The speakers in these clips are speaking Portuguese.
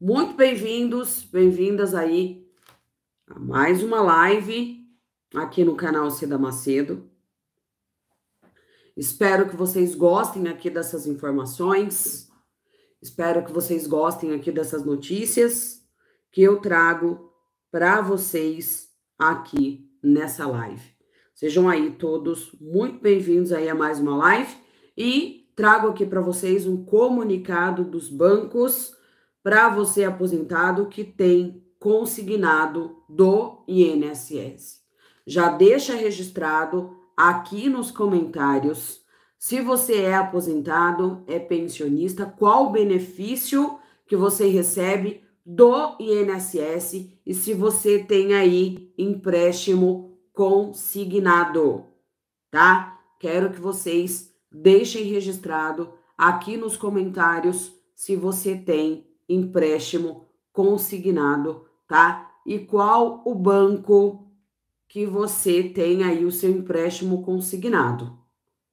Muito bem-vindos, bem-vindas aí a mais uma live aqui no canal Cida Macedo. Espero que vocês gostem aqui dessas informações, espero que vocês gostem aqui dessas notícias que eu trago para vocês aqui nessa live. Sejam aí todos muito bem-vindos aí a mais uma live e trago aqui para vocês um comunicado dos bancos para você aposentado que tem consignado do INSS. Já deixa registrado aqui nos comentários se você é aposentado, é pensionista, qual o benefício que você recebe do INSS e se você tem aí empréstimo consignado, tá? Quero que vocês deixem registrado aqui nos comentários se você tem empréstimo consignado, tá? E qual o banco que você tem aí o seu empréstimo consignado,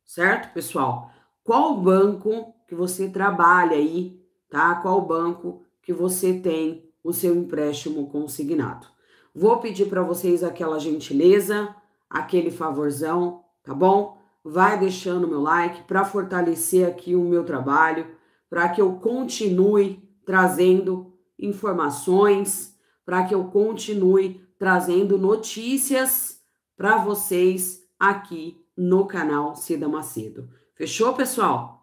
certo, pessoal? Qual banco que você trabalha aí, tá? Qual banco que você tem o seu empréstimo consignado? Vou pedir para vocês aquela gentileza, aquele favorzão, tá bom? Vai deixando meu like para fortalecer aqui o meu trabalho, para que eu continue trazendo informações, para que eu continue trazendo notícias para vocês aqui no canal Cida Macedo. Fechou, pessoal?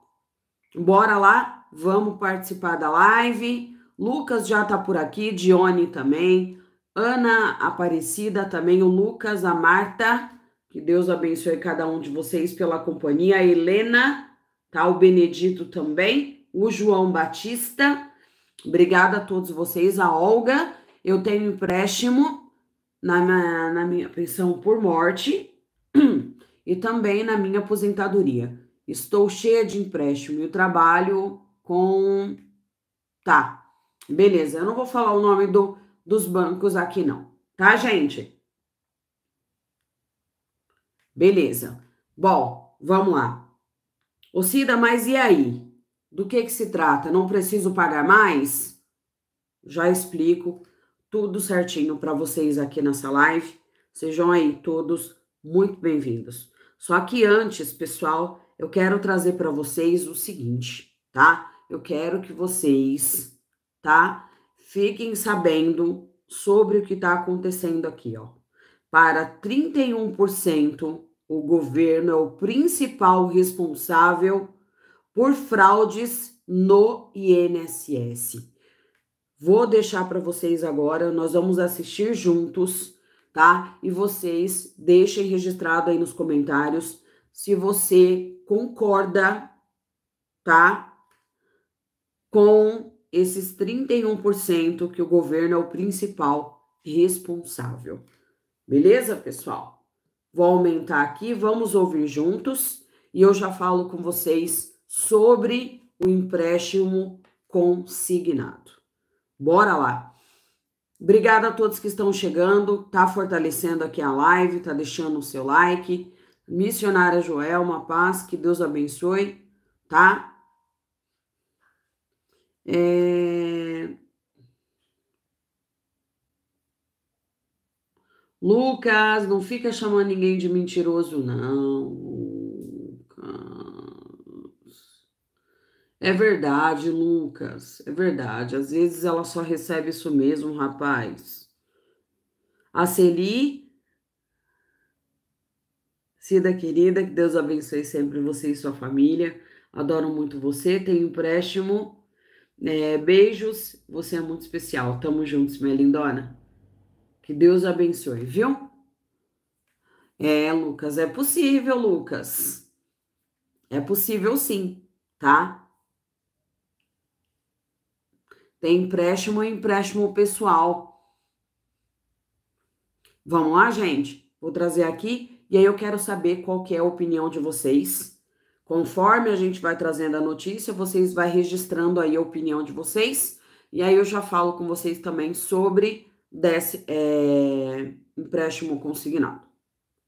Bora lá, vamos participar da live. Lucas já tá por aqui, Dione também, Ana Aparecida também, o Lucas, a Marta, que Deus abençoe cada um de vocês pela companhia, a Helena, tá? O Benedito também, o João Batista, obrigada a todos vocês, a Olga, eu tenho empréstimo na minha pensão por morte e também na minha aposentadoria. Estou cheia de empréstimo e trabalho com... Tá, beleza. Eu não vou falar o nome dos bancos aqui não, tá, gente? Beleza. Bom, vamos lá. Ô Cida, mas e aí? Do que se trata? Não preciso pagar mais? Já explico tudo certinho para vocês aqui nessa live. Sejam aí todos muito bem-vindos. Só que antes, pessoal, eu quero trazer para vocês o seguinte, tá? Eu quero que vocês, tá? Fiquem sabendo sobre o que está acontecendo aqui, ó. Para 31%, o governo é o principal responsável por fraudes no INSS. Vou deixar para vocês agora, nós vamos assistir juntos, tá? E vocês deixem registrado aí nos comentários se você concorda, tá? Com esses 31% que o governo é o principal responsável. Beleza, pessoal? Vou aumentar aqui, vamos ouvir juntos e eu já falo com vocês sobre o empréstimo consignado. Bora lá! Obrigada a todos que estão chegando, tá fortalecendo aqui a live, tá deixando o seu like. Missionária Joelma, paz, que Deus abençoe, tá? Lucas, não fica chamando ninguém de mentiroso, não. Lucas. É verdade, Lucas, é verdade. Às vezes ela só recebe isso mesmo, rapaz. A Celi, Cida querida, que Deus abençoe sempre você e sua família. Adoro muito você, tenho empréstimo. Beijos, você é muito especial. Tamo juntos, minha lindona. Que Deus abençoe, viu? Lucas, é possível, Lucas. É possível sim, tá? Tem empréstimo e empréstimo pessoal. Vamos lá, gente? Vou trazer aqui e aí eu quero saber qual que é a opinião de vocês. Conforme a gente vai trazendo a notícia, vocês vai registrando aí a opinião de vocês. E aí eu já falo com vocês também sobre desse empréstimo consignado.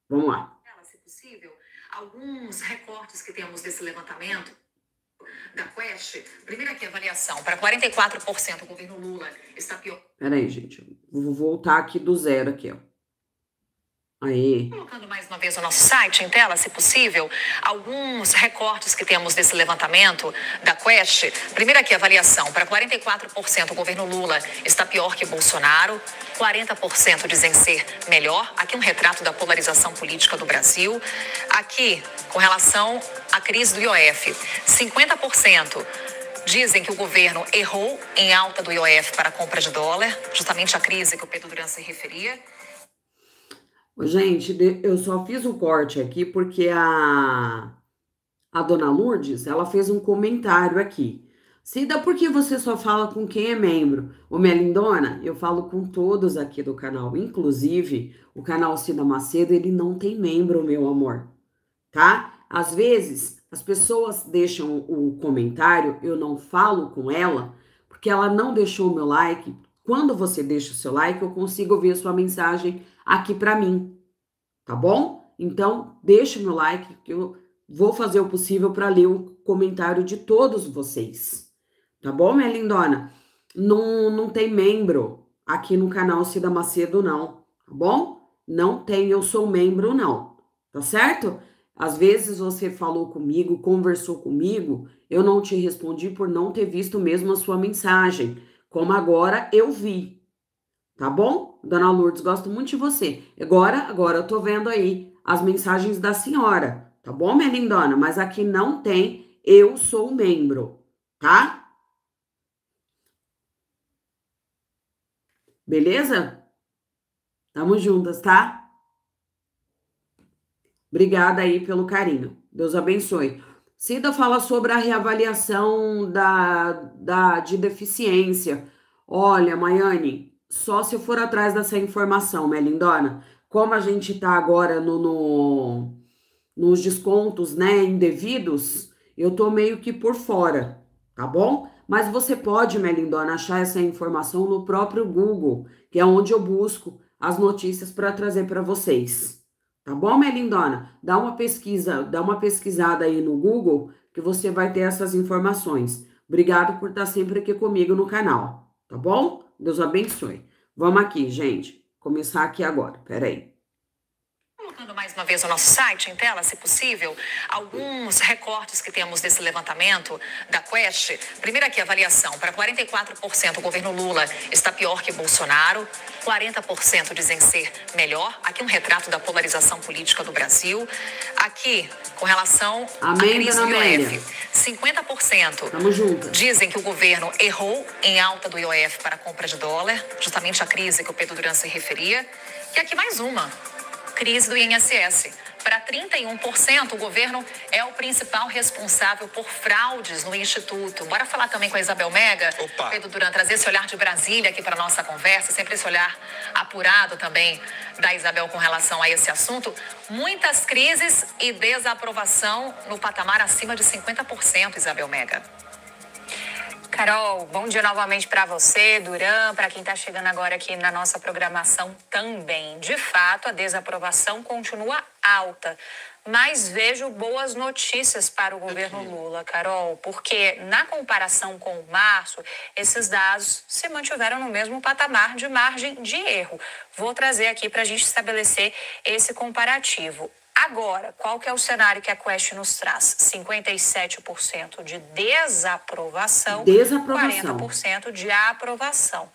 Vamos lá. Se possível, alguns recortes que temos desse levantamento da Quest. Primeiro aqui, avaliação. Para 44%, o governo Lula está pior. Peraí, gente. Vou voltar aqui do zero aqui, ó. Aí. Colocando mais uma vez o nosso site em tela, se possível, alguns recortes que temos desse levantamento da Quest. Primeiro aqui, avaliação. Para 44%, o governo Lula está pior que Bolsonaro. 40% dizem ser melhor. Aqui um retrato da polarização política do Brasil. Aqui, com relação à crise do IOF, 50% dizem que o governo errou em alta do IOF para a compra de dólar, justamente a crise que o Pedro Duran se referia. Gente, eu só fiz um corte aqui porque a dona Lourdes, ela fez um comentário aqui. Cida, por que você só fala com quem é membro? Ô, minha lindona, eu falo com todos aqui do canal. Inclusive, o canal Cida Macedo, ele não tem membro, meu amor. Tá? Às vezes, as pessoas deixam o comentário, eu não falo com ela, porque ela não deixou o meu like. Quando você deixa o seu like, eu consigo ver a sua mensagem aqui para mim, tá bom? Então, deixa o meu like, que eu vou fazer o possível para ler o comentário de todos vocês, tá bom, minha lindona? Não tem membro aqui no canal Cida Macedo, não, tá bom? Não tem, eu sou membro, não, tá certo? Às vezes você falou comigo, conversou comigo, eu não te respondi por não ter visto mesmo a sua mensagem, como agora eu vi. Tá bom? Dona Lourdes, gosto muito de você. Agora eu tô vendo aí as mensagens da senhora. Tá bom, minha lindona? Mas aqui não tem, eu sou membro, tá? Beleza? Tamo juntas, tá? Obrigada aí pelo carinho. Deus abençoe. Cida fala sobre a reavaliação de deficiência. Olha, Maiane, só se eu for atrás dessa informação, minha lindona. Como a gente tá agora nos descontos, né, indevidos, eu tô meio que por fora, tá bom? Mas você pode, minha lindona, achar essa informação no próprio Google, que é onde eu busco as notícias para trazer para vocês. Tá bom, minha lindona? Dá uma pesquisada aí no Google, que você vai ter essas informações. Obrigado por estar sempre aqui comigo no canal, tá bom? Deus abençoe. Vamos aqui, gente. Começar aqui agora. Peraí. Colocando mais uma vez o nosso site em tela, se possível, alguns recortes que temos desse levantamento da Quest. Primeiro aqui, avaliação. Para 44%, o governo Lula está pior que Bolsonaro. 40% dizem ser melhor. Aqui um retrato da polarização política do Brasil. Aqui, com relação à crise do IOF, 50% Tamo junto. Dizem que o governo errou em alta do IOF para a compra de dólar, justamente a crise que o Pedro Duran se referia. E aqui mais uma. Crise do INSS. Para 31%, o governo é o principal responsável por fraudes no Instituto. Bora falar também com a Isabel Mega. Opa. Pedro Duran, trazer esse olhar de Brasília aqui para a nossa conversa, sempre esse olhar apurado também da Isabel com relação a esse assunto. Muitas crises e desaprovação no patamar acima de 50%, Isabel Mega. Carol, bom dia novamente para você, Duran, para quem está chegando agora aqui na nossa programação também. De fato, a desaprovação continua alta, mas vejo boas notícias para o governo Lula, Carol, porque na comparação com março, esses dados se mantiveram no mesmo patamar de margem de erro. Vou trazer aqui para a gente estabelecer esse comparativo. Agora, qual que é o cenário que a Quest nos traz? 57% de desaprovação, 40% de aprovação.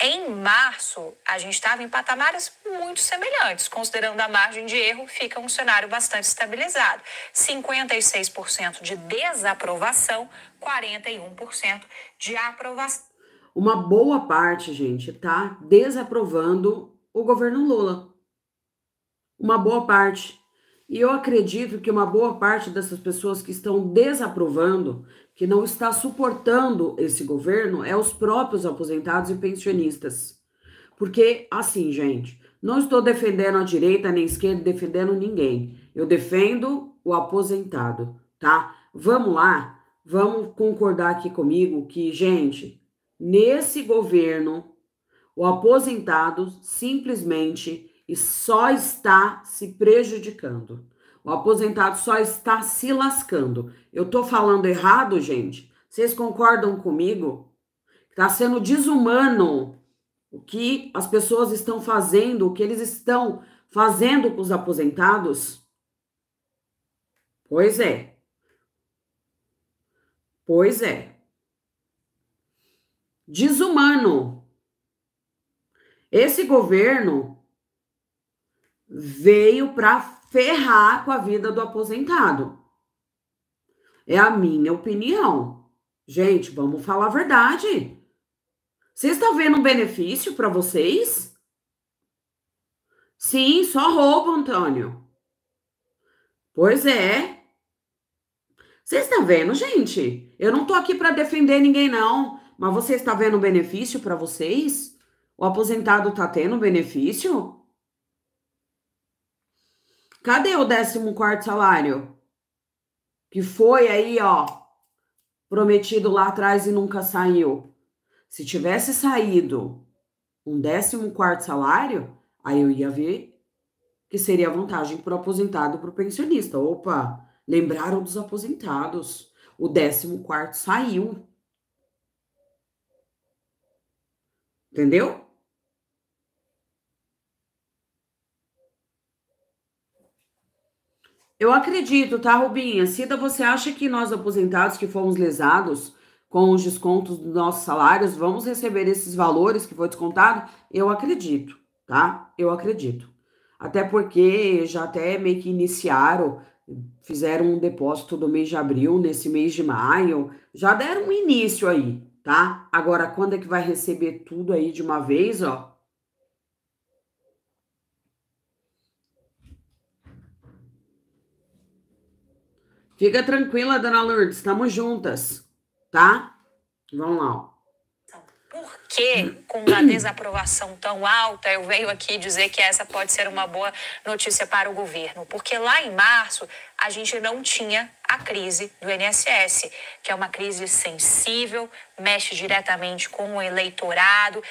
Em março, a gente estava em patamares muito semelhantes. Considerando a margem de erro, fica um cenário bastante estabilizado. 56% de desaprovação, 41% de aprovação. Uma boa parte, gente, tá desaprovando o governo Lula. Uma boa parte. E eu acredito que uma boa parte dessas pessoas que estão desaprovando, que não está suportando esse governo, é os próprios aposentados e pensionistas. Porque, assim, gente, não estou defendendo a direita nem a esquerda, defendendo ninguém. Eu defendo o aposentado, tá? Vamos lá, vamos concordar aqui comigo que, gente, nesse governo, o aposentado simplesmente e só está se prejudicando. O aposentado só está se lascando. Eu tô falando errado, gente? Vocês concordam comigo? Está sendo desumano o que as pessoas estão fazendo, o que eles estão fazendo com os aposentados? Pois é. Pois é. Desumano. Esse governo veio para ferrar com a vida do aposentado. É a minha opinião. Gente, vamos falar a verdade. Vocês estão vendo um benefício para vocês? Sim, só roubo, Antônio. Pois é. Vocês estão vendo, gente? Eu não tô aqui para defender ninguém, não. Mas você está vendo um benefício para vocês? O aposentado tá tendo benefício? Cadê o 14º salário? Que foi aí, ó, prometido lá atrás e nunca saiu. Se tivesse saído um 14º salário, aí eu ia ver que seria vantagem para o aposentado e para o pensionista. Opa, lembraram dos aposentados. O 14º saiu. Entendeu? Eu acredito, tá, Rubinha? Cida, você acha que nós aposentados que fomos lesados com os descontos dos nossos salários, vamos receber esses valores que foi descontado? Eu acredito, tá? Eu acredito. Até porque já até meio que iniciaram, fizeram um depósito do mês de abril, nesse mês de maio, já deram um início aí, tá? Agora, quando é que vai receber tudo aí de uma vez, ó? Fica tranquila, dona Lourdes, estamos juntas, tá? Vamos lá, ó. Por que, com a desaprovação tão alta, eu venho aqui dizer que essa pode ser uma boa notícia para o governo? Porque lá em março, a gente não tinha a crise do INSS, que é uma crise sensível, mexe diretamente com o eleitorado,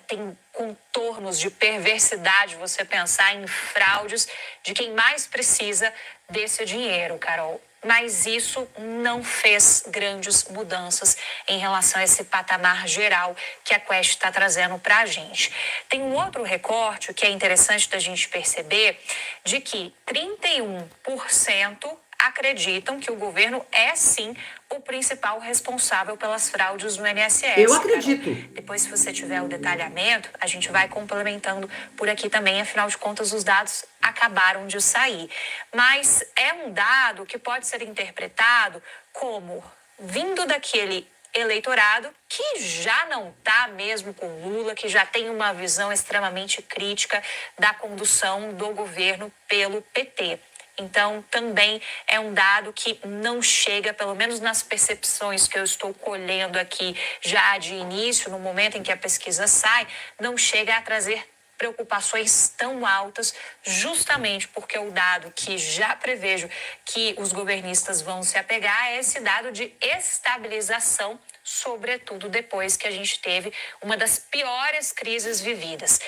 tem contornos de perversidade, você pensar em fraudes de quem mais precisa desse dinheiro, Carol. Mas isso não fez grandes mudanças em relação a esse patamar geral que a Quest está trazendo para a gente. Tem um outro recorte que é interessante da gente perceber, de que 31% acreditam que o governo é, sim, o principal responsável pelas fraudes no INSS. Eu acredito. Carol. Depois, se você tiver o detalhamento, a gente vai complementando por aqui também. Afinal de contas, os dados acabaram de sair. Mas é um dado que pode ser interpretado como vindo daquele eleitorado que já não está mesmo com Lula, que já tem uma visão extremamente crítica da condução do governo pelo PT. Então, também é um dado que não chega, pelo menos nas percepções que eu estou colhendo aqui já de início, no momento em que a pesquisa sai, não chega a trazer preocupações tão altas, justamente porque o dado que já prevejo que os governistas vão se apegar é esse dado de estabilização, sobretudo depois que a gente teve uma das piores crises vividas.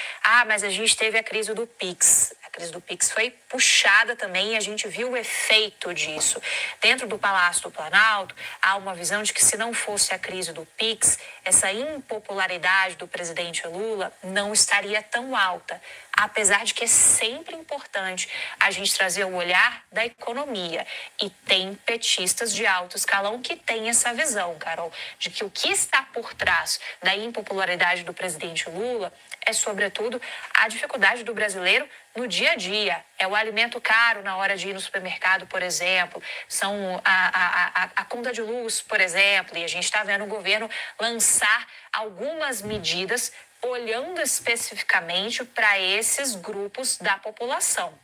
Mas a gente teve a crise do Pix. A crise do Pix foi puxada também e a gente viu o efeito disso. Dentro do Palácio do Planalto, há uma visão de que se não fosse a crise do Pix, essa impopularidade do presidente Lula não estaria tão alta. Apesar de que é sempre importante a gente trazer o olhar da economia. E tem petistas de alto escalão que têm essa visão, Carol, de que o que está por trás da impopularidade do presidente Lula é, sobretudo, a dificuldade do brasileiro no dia a dia. É o alimento caro na hora de ir no supermercado, por exemplo. São a conta de luz, por exemplo. E a gente está vendo o governo lançar algumas medidas olhando especificamente para esses grupos da população.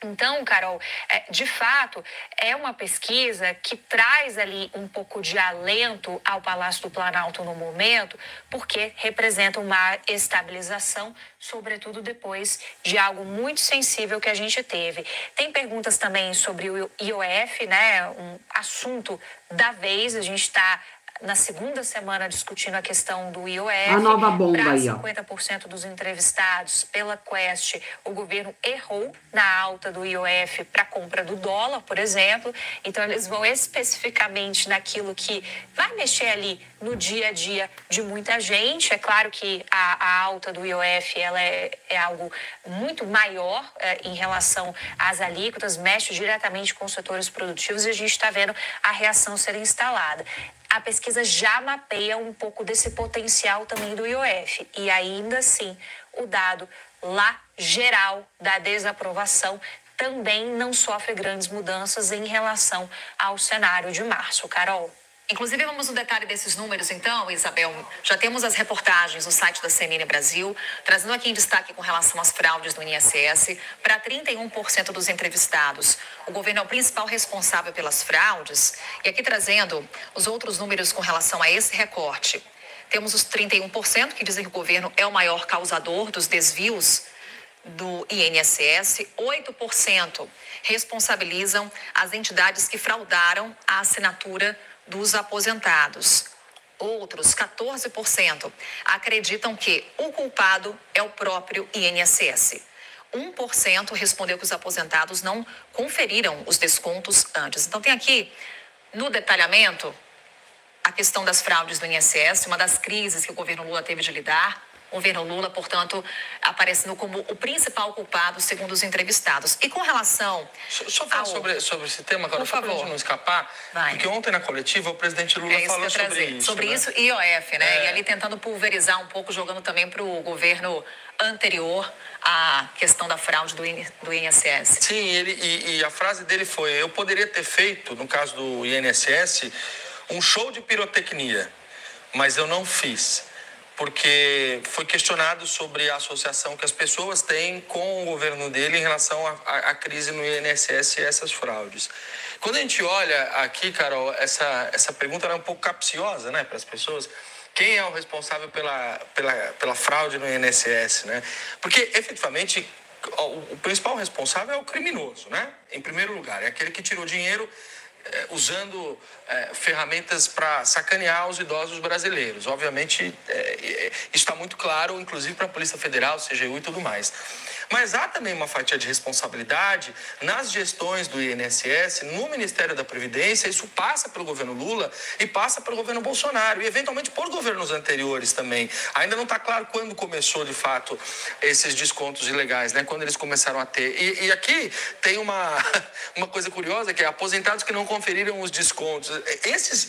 Então, Carol, de fato, é uma pesquisa que traz ali um pouco de alento ao Palácio do Planalto no momento, porque representa uma estabilização, sobretudo depois de algo muito sensível que a gente teve. Tem perguntas também sobre o IOF, né? Um assunto da vez, a gente está na segunda semana discutindo a questão do IOF. A nova bomba para aí, ó. 50% dos entrevistados pela Quest, o governo errou na alta do IOF para compra do dólar, por exemplo. Então, eles vão especificamente naquilo que vai mexer ali no dia a dia de muita gente. É claro que a alta do IOF ela é algo muito maior em relação às alíquotas, mexe diretamente com os setores produtivos e a gente está vendo a reação ser instalada. A pesquisa já mapeia um pouco desse potencial também do IOF e ainda assim o dado lá geral da desaprovação também não sofre grandes mudanças em relação ao cenário de março. Carol. Inclusive, vamos no detalhe desses números, então, Isabel. Já temos as reportagens no site da CNN Brasil, trazendo aqui em destaque com relação às fraudes no INSS. Para 31% dos entrevistados, o governo é o principal responsável pelas fraudes. E aqui trazendo os outros números com relação a esse recorte. Temos os 31% que dizem que o governo é o maior causador dos desvios do INSS. 8% responsabilizam as entidades que fraudaram a assinatura dos aposentados. Outros 14% acreditam que o culpado é o próprio INSS. 1% respondeu que os aposentados não conferiram os descontos antes. Então tem aqui no detalhamento a questão das fraudes do INSS, uma das crises que o governo Lula teve de lidar. O governo Lula, portanto, aparecendo como o principal culpado, segundo os entrevistados. E com relação... Só falar sobre esse tema, agora, só para a gente não escapar, porque ontem na coletiva o presidente Lula falou sobre isso. Sobre isso e IOF, né? E ali tentando pulverizar um pouco, jogando também para o governo anterior a questão da fraude do INSS. Sim, e a frase dele foi: eu poderia ter feito, no caso do INSS, um show de pirotecnia, mas eu não fiz. Porque foi questionado sobre a associação que as pessoas têm com o governo dele em relação à crise no INSS e essas fraudes. Quando a gente olha aqui, Carol, essa pergunta é um pouco capciosa, né, para as pessoas. Quem é o responsável pela fraude no INSS, né? Porque, efetivamente, o principal responsável é o criminoso, né? Em primeiro lugar, é aquele que tirou dinheiro usando ferramentas para sacanear os idosos brasileiros. Obviamente, isso está muito claro, inclusive para a Polícia Federal, CGU e tudo mais. Mas há também uma fatia de responsabilidade nas gestões do INSS, no Ministério da Previdência. Isso passa pelo governo Lula e passa pelo governo Bolsonaro e, eventualmente, por governos anteriores também. Ainda não está claro quando começou, de fato, esses descontos ilegais, né? Quando eles começaram a ter. E aqui tem uma coisa curiosa, que é aposentados que não conferiram os descontos. Esses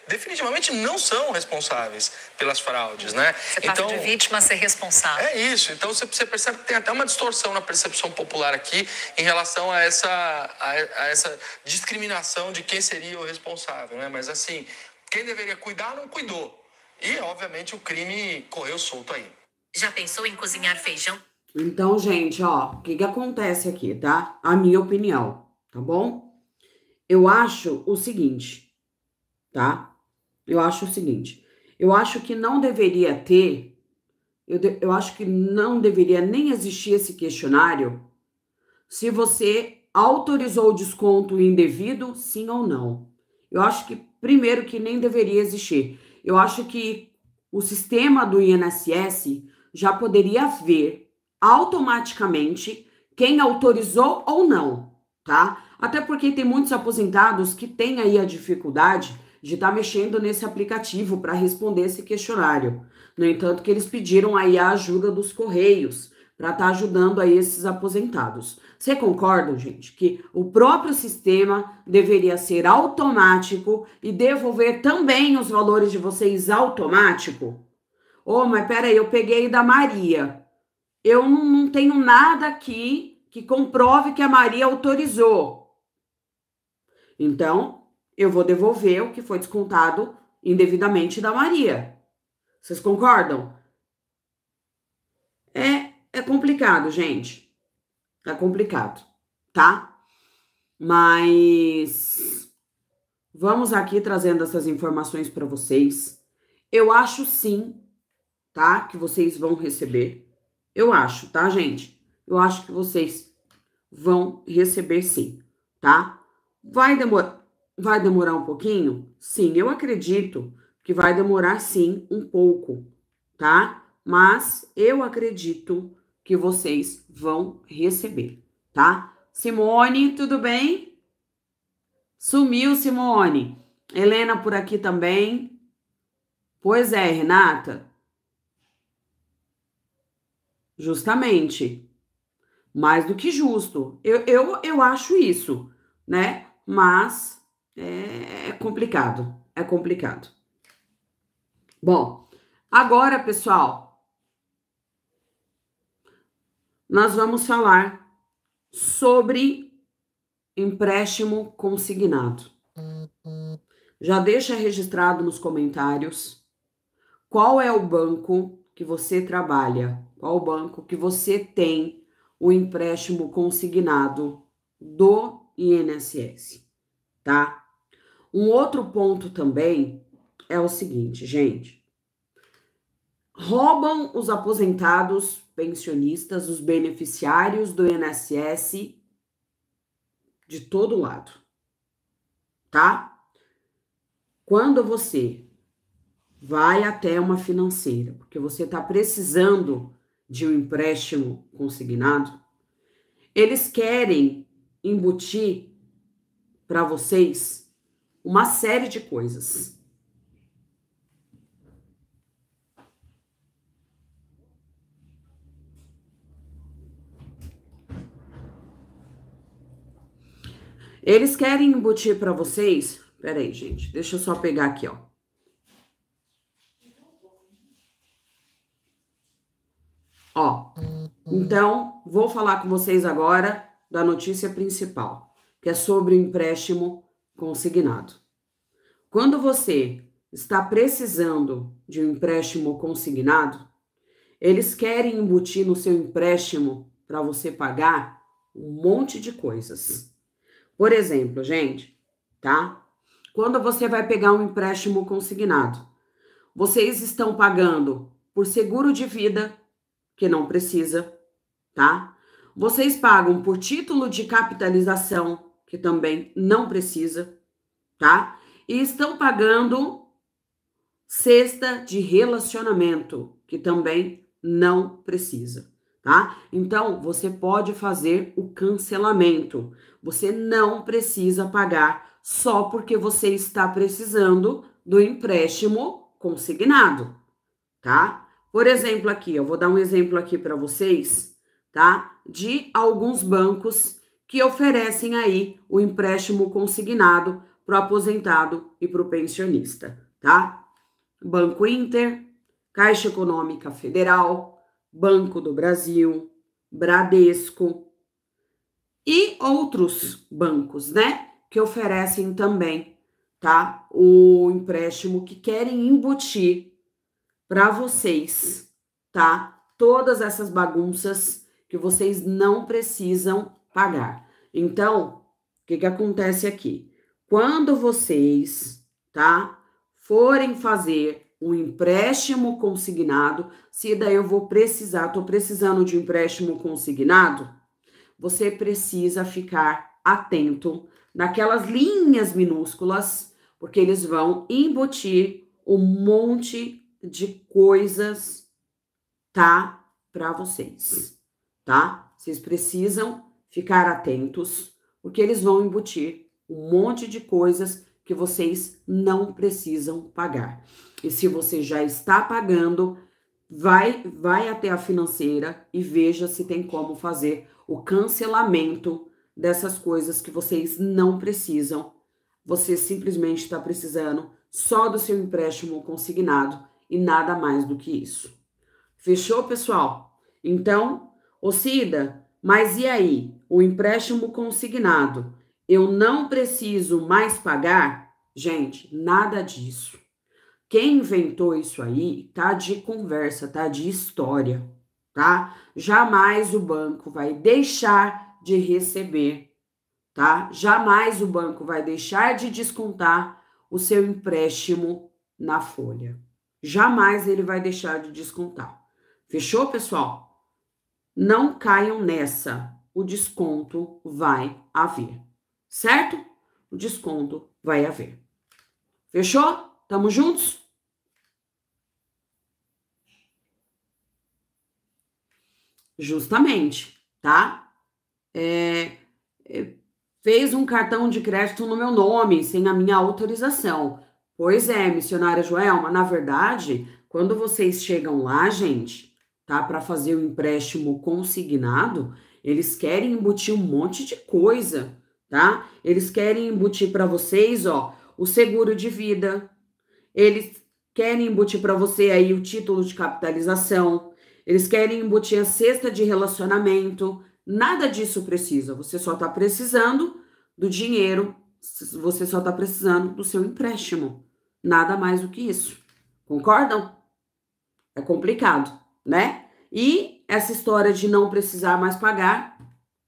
definitivamente não são responsáveis pelas fraudes, né? Você passa de vítima a ser responsável. É isso. Então, você percebe que tem até uma distorção na percepção popular aqui em relação a essa discriminação de quem seria o responsável, né? Mas, assim, quem deveria cuidar não cuidou. E, obviamente, o crime correu solto aí. Já pensou em cozinhar feijão? Então, gente, ó, o que acontece aqui, tá? A minha opinião, tá bom? Eu acho o seguinte, tá? Eu acho que não deveria ter, eu acho que não deveria nem existir esse questionário se você autorizou o desconto indevido, sim ou não. Eu acho que, primeiro, que nem deveria existir. Eu acho que o sistema do INSS já poderia ver automaticamente quem autorizou ou não, tá? Até porque tem muitos aposentados que têm aí a dificuldade de estar mexendo nesse aplicativo para responder esse questionário. No entanto, que eles pediram aí a ajuda dos Correios para estar ajudando aí esses aposentados. Você concorda, gente, que o próprio sistema deveria ser automático e devolver também os valores de vocês automático? Mas peraí, eu peguei da Maria. Eu não tenho nada aqui que comprove que a Maria autorizou. Então, eu vou devolver o que foi descontado indevidamente da Maria. Vocês concordam? É complicado, gente. É complicado, tá? Mas vamos aqui trazendo essas informações para vocês. Eu acho sim, tá? Que vocês vão receber. Eu acho, tá, gente? Eu acho que vocês vão receber sim, tá? Vai demorar. vai demorar um pouquinho? Sim, eu acredito que vai demorar sim um pouco, tá? Mas eu acredito que vocês vão receber, tá? Simone, tudo bem? Sumiu, Simone. Helena por aqui também. Pois é, Renata. Justamente. Mais do que justo. Eu acho isso, né? Mas é complicado. É complicado. Bom, agora, pessoal, nós vamos falar sobre empréstimo consignado. Já deixa registrado nos comentários qual é o banco que você trabalha, qual o banco que você tem o empréstimo consignado do INSS, tá? Um outro ponto também é o seguinte, gente. Roubam os aposentados, pensionistas, os beneficiários do INSS de todo lado, tá? Quando você vai até uma financeira, porque você está precisando de um empréstimo consignado, eles querem embutir para vocês uma série de coisas. Eles querem embutir para vocês... Peraí, gente, deixa eu só pegar aqui, ó. Ó, então, vou falar com vocês agora da notícia principal, que é sobre o empréstimo consignado. Quando você está precisando de um empréstimo consignado, eles querem embutir no seu empréstimo para você pagar um monte de coisas. Por exemplo, gente, tá? Quando você vai pegar um empréstimo consignado, vocês estão pagando por seguro de vida, que não precisa, tá? Vocês pagam por título de capitalização, que também não precisa, tá? E estão pagando cesta de relacionamento, que também não precisa, tá? Então, você pode fazer o cancelamento. Você não precisa pagar só porque você está precisando do empréstimo consignado, tá? Por exemplo, aqui, eu vou dar um exemplo aqui para vocês, tá? De alguns bancos que oferecem aí o empréstimo consignado para o aposentado e para o pensionista, tá? Banco Inter, Caixa Econômica Federal, Banco do Brasil, Bradesco e outros bancos, né? Que oferecem também, tá? O empréstimo que querem embutir para vocês, tá? Todas essas bagunças que vocês não precisam pagar. Então, o que acontece aqui? Quando vocês, tá, forem fazer um empréstimo consignado, se daí eu vou precisar, tô precisando de um empréstimo consignado, você precisa ficar atento naquelas linhas minúsculas, porque eles vão embutir um monte de coisas, tá? Para vocês, tá? Vocês precisam ficar atentos, porque eles vão embutir um monte de coisas que vocês não precisam pagar. E se você já está pagando, vai até a financeira e veja se tem como fazer o cancelamento dessas coisas que vocês não precisam. Você simplesmente está precisando só do seu empréstimo consignado e nada mais do que isso. Fechou, pessoal? Então, ô Cida, mas e aí? O empréstimo consignado, eu não preciso mais pagar? Gente, nada disso. Quem inventou isso aí tá de conversa, tá de história, tá? Jamais o banco vai deixar de receber, tá? Jamais o banco vai deixar de descontar o seu empréstimo na folha. Jamais ele vai deixar de descontar. Fechou, pessoal? Não caiam nessa. O desconto vai haver, certo? o desconto vai haver. Fechou? Tamo juntos? Justamente, tá? Fez um cartão de crédito no meu nome, sem a minha autorização. Pois é, missionária Joelma, na verdade, quando vocês chegam lá, gente, tá, para fazer o empréstimo consignado, eles querem embutir um monte de coisa, tá? Eles querem embutir para vocês, ó, o seguro de vida, eles querem embutir para você aí o título de capitalização, eles querem embutir a cesta de relacionamento. Nada disso precisa, você só tá precisando do dinheiro, você só tá precisando do seu empréstimo. Nada mais do que isso. Concordam? É complicado, né? E essa história de não precisar mais pagar,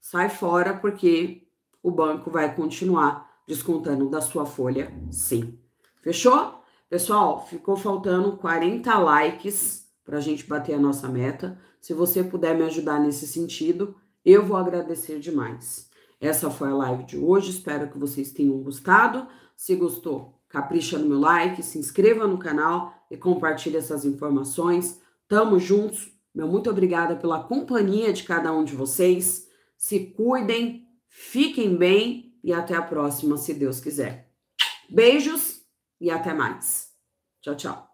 sai fora, porque o banco vai continuar descontando da sua folha, sim. Fechou? Pessoal, ficou faltando 40 likes pra gente bater a nossa meta. Se você puder me ajudar nesse sentido, eu vou agradecer demais. Essa foi a live de hoje, espero que vocês tenham gostado. Se gostou, capricha no meu like, se inscreva no canal e compartilhe essas informações. Tamo juntos. Meu muito obrigada pela companhia de cada um de vocês. Se cuidem, fiquem bem e até a próxima, se Deus quiser. Beijos e até mais. Tchau, tchau.